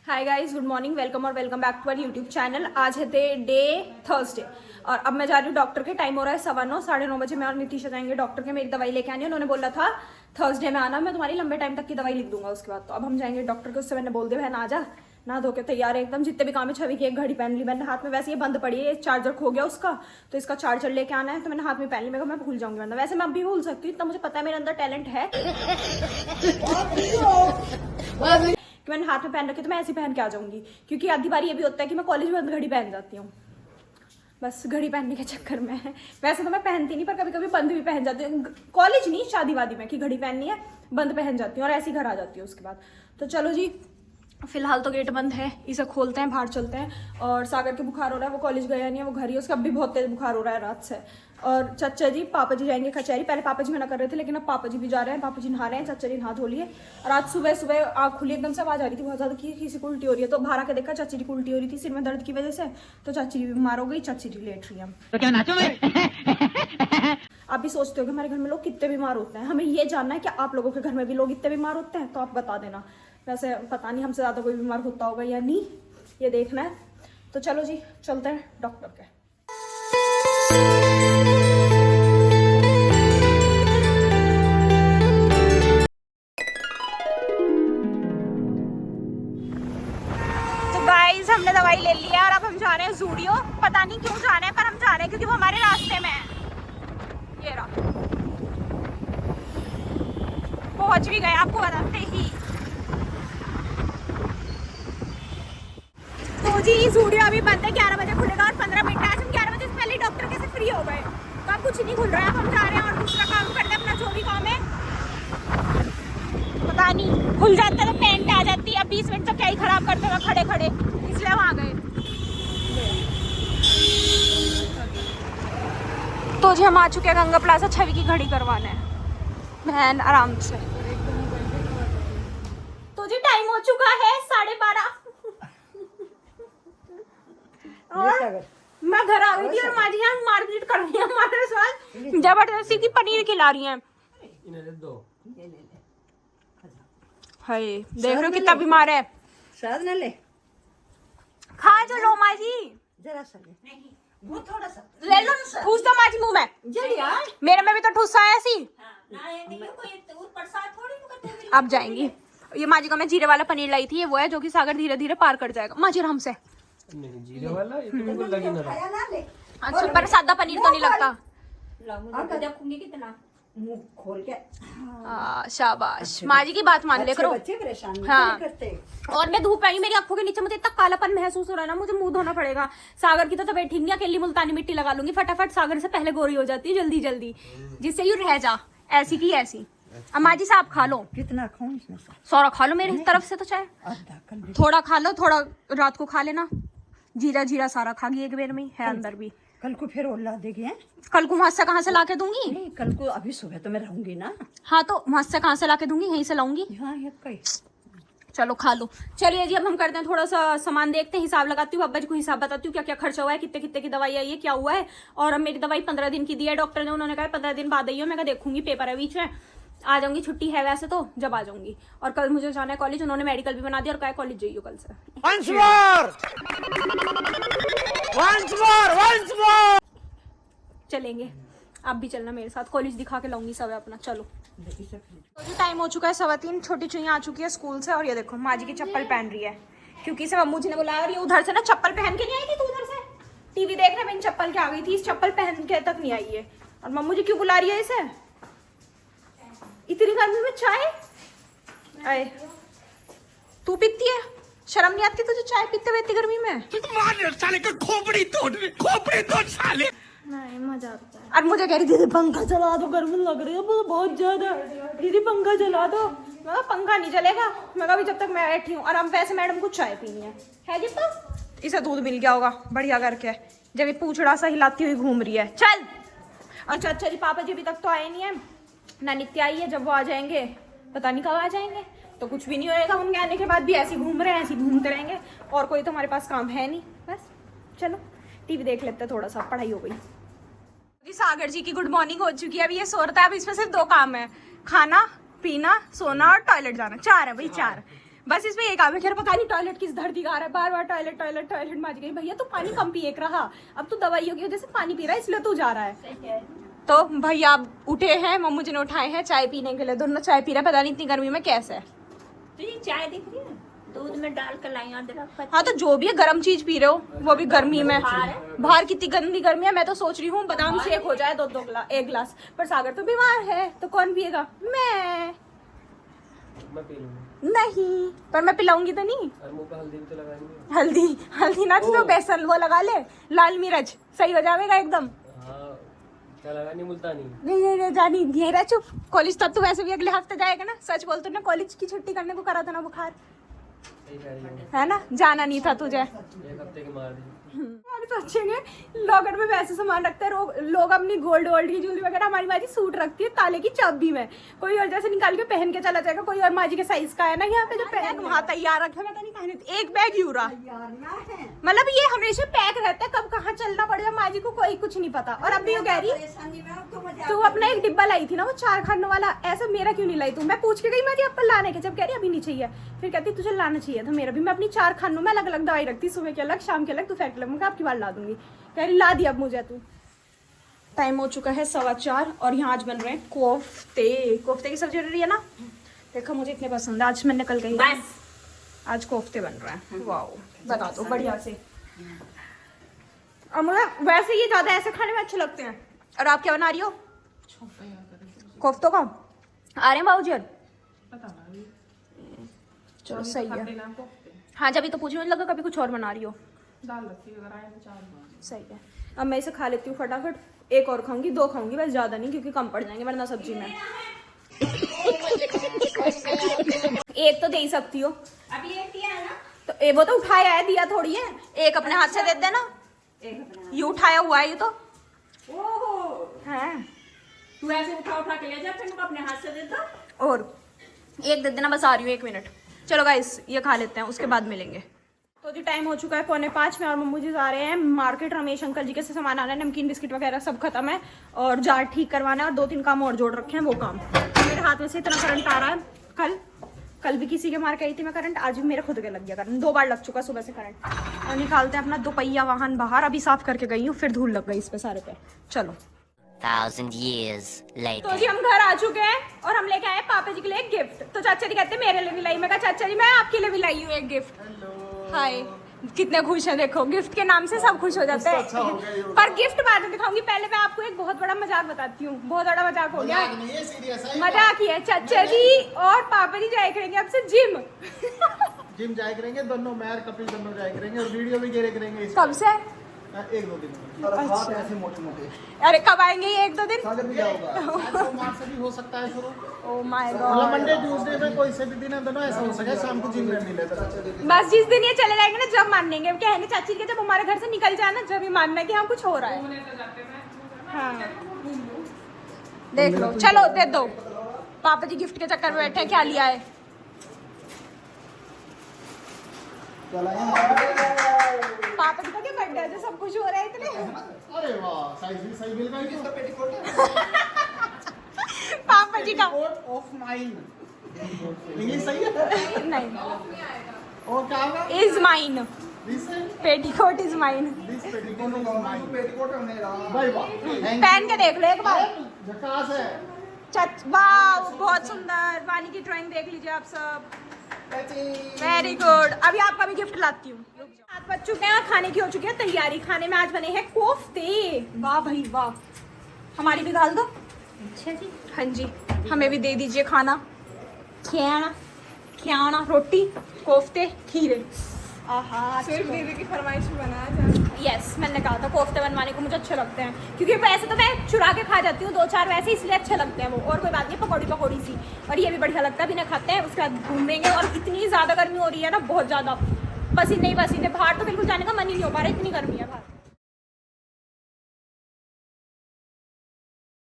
हाय guys, good morning, welcome और welcome back to our YouTube channel. आज है day Thursday और अब मैं जा रही हूँ डॉक्टर के। टाइम हो रहा है 9:15, 9:30 बजे मैं और नितीशा जाएंगे डॉक्टर के। मेरी दवाई लेके आनी है। उन्होंने बोला था थर्सडे में आना, मैं तुम्हारी लंबे टाइम तक की दवाई लिख दूंगा उसके बाद। तो अब हम जाएंगे डॉक्टर के। उससे मैंने बोल दिया बहन आ जा, ना धो के तैयार है एकदम। जितने भी काम है, छवि की एक घड़ी पहन ली मैंने हाथ में, वैसे ये बंद पड़ी है, चार्जर खो गया उसका, तो इसका चार्जर लेके आना है, तो मैंने हाथ में पहन ली। मैं भूल जाऊंगी वरना, वैसे मैं अब भी भूल सकती हूँ, इतना मुझे पता है, मेरे अंदर टैलेंट है कि मैंने हाथ में पहन रखी तो मैं ऐसे पहन के आ जाऊंगी। क्योंकि आधी बार ये भी होता है कि मैं कॉलेज में घड़ी पहन जाती हूँ, बस घड़ी पहनने के चक्कर में। वैसे तो मैं पहनती नहीं, पर कभी कभी बंद भी पहन जाती हूँ। कॉलेज नहीं, शादी वादी में कि घड़ी पहननी है, बंद पहन जाती हूँ और ऐसे ही घर आ जाती हूँ उसके बाद। तो चलो जी, फिलहाल तो गेट बंद है, इसे खोलते हैं, बाहर चलते हैं। और सागर के बुखार हो रहा है, वो कॉलेज गया नहीं है, वो घर ही है, उसका अब भी बहुत तेज बुखार हो रहा है रात से। और चाचा जी, पापा जी जाएंगे कचहरी। पहले पापा जी मना कर रहे थे, लेकिन अब पापा जी भी जा रहे हैं। पापा जी नहा रहे हैं, चाचा जी नहा धो लिए। और आज सुबह सुबह आँख खुली, एकदम से आवाज आ रही थी बहुत ज्यादा कि किसी को उल्टी हो रही है। तो बाहर आके देखा, चाची जी को उल्टी हो रही थी सिर में दर्द की वजह से। तो चाची जी भी बीमार हो गई, चाची जी लेट रही है। तो क्या नाचो आप भी सोचते हो कि हमारे घर में लोग कितने बीमार होते हैं। हमें ये जानना है कि आप लोगों के घर में भी लोग इतने बीमार होते हैं, तो आप बता देना। वैसे पता नहीं हमसे ज़्यादा कोई बीमार होता होगा या नहीं, ये देखना है। तो चलो जी, चलते हैं डॉक्टर के। तो गाइस, हमने दवाई ले ली है और अब हम जा रहे हैं ज़ूडियो। पता नहीं क्यों जा रहे हैं, पर हम जा रहे हैं क्योंकि वो हमारे रास्ते में है। ये रहा, पहुंच भी गए आपको बताते ही। तो जी, ज़ूडियो अभी बंद है, 11 बजे खुलेगा और 15 मिनट। आज हम 11 बजे से पहले डॉक्टर के से फ्री हो गए, तो अब कुछ नहीं खुल रहा है। अब हम जा रहे हैं और दूसरा काम करते हैं, अपना जो भी काम है। पता नहीं, खुल जाता तो पेंट आ जाती। अब 20 मिनट तो क्या ही खराब करते हुए खड़े खड़े, इसलिए हम आ गए। तो जी, हम आ चुके हैं गंगा प्लाजा, छवि की घड़ी करवाने है। बहन आराम से। तो जी, टाइम हो चुका है 12:30 और मैं घर आ गई थी और माँ जी यहाँ मारपीट कर रही है हमारे साथ, जबरदस्ती की पनीर खिला रही हैं। हाय, देख रहे हो कितना बीमार है। शायद न ले, खा जो लो माँ जी, जरा सा ले, नहीं वो थोड़ा सा ले लो, ठूस दो माँ जी मुंह में। जल्दी यार, मेरे में भी तो ठूसा है ऐसी। थोड़ी अब जाएंगी। ये माँ जी का मैं जीरे वाला पनीर लाई थी, ये वो है जो कि सागर धीरे धीरे पार कर जाएगा। माँ जी आराम से। नहीं, जीरे वाला ये तो बिल्कुल लगी ना रहा। ना ले। अच्छा, पर सादा पनीर तो नहीं लगता। देखूंगी कितना मुंह खोल के। शाबाश, माँ जी की बात मान ले करो। बच्चे परेशान नहीं हाँ। करते। और मैं धूप आई, मेरी आंखों के नीचे मुझे इतना कालापन महसूस हो रहा है ना, मुझे मुंह धोना पड़ेगा। सागर की तो तबीयत ठीक नहीं, अकेली मुल्तानी मिट्टी लगा लूंगी फटाफट। सागर से पहले गोरी हो जाती है जल्दी जल्दी, जिससे यू रह जा ऐसी की ऐसी। अब माँ जी साहब खा लो, कितना खाऊं इसमें से? सारा खा लो मेरी तरफ से तो, चाहे आधा कल भी। थोड़ा खा लो, थोड़ा रात को खा लेना। जीरा जीरा सारा खा गई एक बार में, है अंदर भी। कल को फिर और ला देगी हैं? कल को वहां से कहाँ से ला के दूंगी? नहीं, कल को अभी सुबह तो मैं रहूंगी ना। हाँ, तो वहां से कहाँ से ला के दूंगी, यहीं से लाऊंगी। हाँ, ये कहीं। चलो खा लो। चलिए जी, अब हम करते हैं थोड़ा सा सामान देखते हैं, हिसाब लगाती हूँ, अब्बा जी को हिसाब बताती हूँ क्या क्या खर्चा हुआ है, कितने कितने की दवाई आई है, क्या हुआ है। और अब मेरी दवाई 15 दिन की दी है डॉक्टर ने, उन्होंने कहा 15 दिन बाद आई हो। मैं कहा देखूंगी, पेपर है बीच में, आ जाऊंगी, छुट्टी है वैसे तो, जब आ जाऊंगी। और कल मुझे जाना है कॉलेज, उन्होंने मेडिकल भी बना दिया और कहा कॉलेज जाइयो कल से। चलेंगे, आप भी चलना मेरे साथ, कॉलेज दिखा के लाऊंगी सब अपना। चलो। तो टाइम हो चुका है 3:15, छोटी चुईया आ चुकी है स्कूल से। और ये देखो, माँ जी की चप्पल पहन रही है, क्योंकि इसे अम्मू जी ने बुलाया। और ये उधर से ना चप्पल पहन के नहीं आई थी, तो उधर से टीवी देखने में इन चप्पल के आ गई थी, इस चप्पल पहन के तक नहीं आई है। और मम्मू जी क्यों बुला रही है इसे इतनी गर्मी में? चाय आए, तू पीती है? शर्म नहीं आती तुझे चाय पीते हुए इतनी गर्मी में? साले का खोपड़ी तोड़ साले। नहीं, मजा आता है। और मुझे कह रही दीदी पंखा चला दो, गर्मी लग रही है बहुत ज्यादा, दीदी पंखा चला दो। मैं कहा पंखा नहीं चलेगा, मैं कहा जब तक मैं बैठी हूँ। और अब वैसे मैडम को चाय पीनी है जी, तो इसे दूध मिल गया होगा बढ़िया करके, जब ये पूछड़ा सा हिलाती हुई घूम रही है। चल। अच्छा जी, पापा जी अभी तक तो आए नहीं है ना, नित्य आई है। जब वो आ जाएंगे, पता नहीं कब आ जाएंगे, तो कुछ भी नहीं होएगा। उनके आने के बाद भी ऐसे घूम रहे हैं, ऐसे घूमते रहेंगे, और कोई तो हमारे पास काम है नहीं। बस चलो टीवी देख लेते हैं, थोड़ा सा पढ़ाई हो गई। सागर जी की गुड मॉर्निंग हो चुकी है, अभी ये सो रहा है। अब इसमें सिर्फ 2 काम है, खाना पीना, सोना और टॉयलेट जाना। 4 है भाई, 4। बस इसमें एक काम है, खैर पता नहीं टॉयलेट किस धरती का आ रहा है, बार बार टॉयलेट टॉयलेट टॉयलेट मार गई। भैया तू पानी कम पिए रहा, अब तू दवाइयों की वजह से पानी पी रहा है इसलिए तू जा रहा है। तो भैया आप उठे हैं, मम्मू जी ने उठाए हैं चाय पीने के लिए, दोनों चाय पी रहे हैं। पता नहीं इतनी गर्मी में कैसे है। तो ये चाय दिख रही है, दूध में डाल कर लाई अदरक। हाँ तो जो भी है गर्म चीज पी रहे हो, वो भी गर्मी में। बाहर कितनी गंदी गर्मी है, मैं तो सोच रही हूँ बादाम शेक हो जाए 2-2 गिलास, 1 गिलास। पर सागर तो बीमार है तो कौन पिएगा? मैं पी लूंगा। नहीं, पर मैं पिलाऊंगी तो नहीं। और मुंह पे हल्दी भी तो लगाएंगे। हल्दी ना तो बेसन वो लगा ले, लाल मिर्च, सही हो जाएगा एकदम। हाँ क्या लगा नहीं मुल्तानी। नहीं जानी ये रह चुप। कॉलेज तब तो वैसे भी अगले हफ्ते जाएगा ना, सच बोल तूने कॉलेज की छुट्टी करने को करा था ना बुखार, सही कह रही हो। है ना, जाना नहीं था तुझे। 1 हफ्ते की मार दी। हमारे तो अच्छे हैं, लॉकर में वैसे सामान रखते हैं लोग अपनी गोल्ड वोल्ड की ज्वेलरी वगैरह। हमारी माँ जी सूट रखती है ताले की चाबी में, कोई और जैसे निकाल के पहन के चला जाएगा, कोई और माँ जी के साइज का है ना यहाँ पे जो पहन वहाँ तैयार रखे। मैं तो नहीं पहने, एक बैग यूरा, मतलब ये हमेशा पैक रहता है, कब कहाँ चलना पड़ जाए माँ जी को कोई कुछ नहीं पता। और अब भी वो कह रही तू अपना एक डिब्बा लाई थी ना वो 4 खानों वाला, ऐसा मेरा क्यों नहीं लाई तू? मैं पूछ के गई माँ जी एप्पल लाने के, जब कह रही अभी नहीं चाहिए, फिर कहती तुझे लाना चाहिए था मेरा भी। मैं अपनी 4 खानों में अलग अलग दवाई रखती, सुबह के अलग शाम के अलग, तू फेंक ले। मैं आपकी बार ला दूंगी, कह रही ला दिया अब मुझे तू। टाइम हो चुका है 4:15 और यहाँ आज बन रहे हैं कोफ्ते की सब्जी रही है ना, देखो मुझे इतने पसंद है। आज मैं निकल गई, बस आज कोफ्ते बन रहे हैं। वाओ, बता दो बढ़िया से। और मुझे वैसे ये ज्यादा ऐसे खाने में अच्छे लगते हैं। और आप क्या बना रही हो? कोफ्तों का आ रहे हैं बाबूजी? चलो सही है। हाँ जब तो पूछने लगा कभी कुछ और बना रही हो। सही है, अब मैं इसे खा लेती हूँ फटाफट। एक और खाऊंगी, 2 खाऊंगी बस, ज्यादा नहीं क्योंकि कम पड़ जाएंगे वरना सब्जी में। एक तो दे ही सकती हो, अभी एक दिया है ना, तो वो तो उठाया है, दिया थोड़ी है। एक अपने हाथ से दे देना, ये उठाया हुआ है ये तो। ओहो हैं तू ऐसे उठा के ले जा, फिर मैं अपने हाथ से दे दो। और एक दे देना, बस आ रही हूँ 1 मिनट। चलो गाइस ये खा लेते हैं, उसके बाद मिलेंगे। तो जी टाइम हो चुका है 4:45 में और मम्मू जी जा रहे हैं मार्केट। रमेश अंकल जी के से सामान आना है, नमकीन बिस्किट वगैरह सब खत्म है और जार ठीक करवाना है और 2-3 काम और जोड़ रखे हैं, वो काम। मेरे हाथ में से इतना करंट आ रहा है, कल भी किसी के मार के आई थी मैं करंट, आज भी मेरे खुद के लग गया करंट, 2 बार लग चुका सुबह से करंट। और निकालते हैं अपना 2 पहिया वाहन बाहर, अभी साफ करके गई हूँ, फिर धूल लग गई इस पे सारे पे। चलो 1,000 years later. तो जी हम घर आ चुके हैं और हम लेके आए पापा जी के लिए एक गिफ्ट। तो चाचा जी कहते हैं मेरे लिए भी लाई, मैं कहा चाचा जी मैं आपके लिए भी लाई हूँ एक गिफ्ट। हाय कितने खुश हैं, देखो गिफ्ट के नाम से सब खुश हो जाते हैं। पर गिफ्ट बाद में दिखाऊंगी, पहले मैं आपको एक बहुत बड़ा मजाक बताती हूँ। बहुत बड़ा मजाक हो गया, मजाक ही है। चाचा जी और पापा जी जाए करेंगे आपसे जिम जाया करेंगे दोनों, मैं और कपिल दोनों जाया करेंगे और वीडियो भी गिरे करेंगे। कब से? 1-2 दिन में। हाथ ऐसे मोटे-मोटे। अरे कब आएंगे ये 1-2 दिन? सागर भी जाऊंगा, सोमवार से भी हो सकता है शुरू। ओह माय मतलब गॉड, मंडे ट्यूसडे में कोई से भी दिन है दोनों, ऐसा हो सके शाम को जिम में मिले तो। बस जिस दिन ये चले जाएंगे ना जब मानेंगे, कहेंगे चाची के जब हमारे घर से निकल जाए ना जब ही मानना है कि हाँ कुछ हो रहा है। हाँ देख लो, चलो दे दो। पापा जी गिफ्ट के चक्कर में बैठे हैं, क्या लिया है? पापा जी का क्या बर्थडे है जो सब कुछ हो रहा है इतने? अरे वाह, साइज भी सही मिल गई। किसका पेटीकोट है? पापा जी का ऑफ 9 इंग्लिश सही है? नहीं, और क्या होगा? Is mine, this petticoat is mine. Petticoat is mine. Petticoat है मेरा भाई। वाह, पहन के देख लो एक बार। झकास है। वाह बहुत सुंदर। वानी की ड्राइंग देख लीजिए आप सब, वेरी गुड। अभी आपका भी गिफ्ट लाती हूँ। 7 बज चुके हैं, खाने की हो चुकी है तैयारी। खाने में आज बने हैं कोफ्ते। वाह भाई वाह, हमारी भी डाल दो। अच्छा जी, हाँ जी हमें भी दे दीजिए खाना। खियाना रोटी कोफ्ते खीरे। आहा सिर्फ दीदी की फरमाइश में बनाया जाए। यस मैंने कहा था कोफ्ते बनवाने को मुझे अच्छे लगते हैं, क्योंकि वैसे तो मैं चुरा के खा जाती हूँ 2-4 वैसे, इसलिए अच्छे लगते हैं वो। और कोई बात नहीं, पकौड़ी सी। और ये भी बढ़िया लगता है, बिना खाते हैं उसके बाद घूमेंगे। और इतनी ज़्यादा गर्मी हो रही है ना, बहुत ज़्यादा, पसीने ही पसीने। बाहर तो बिल्कुल जाने का मन ही नहीं हो पा रहा, इतनी गर्मी है बाहर।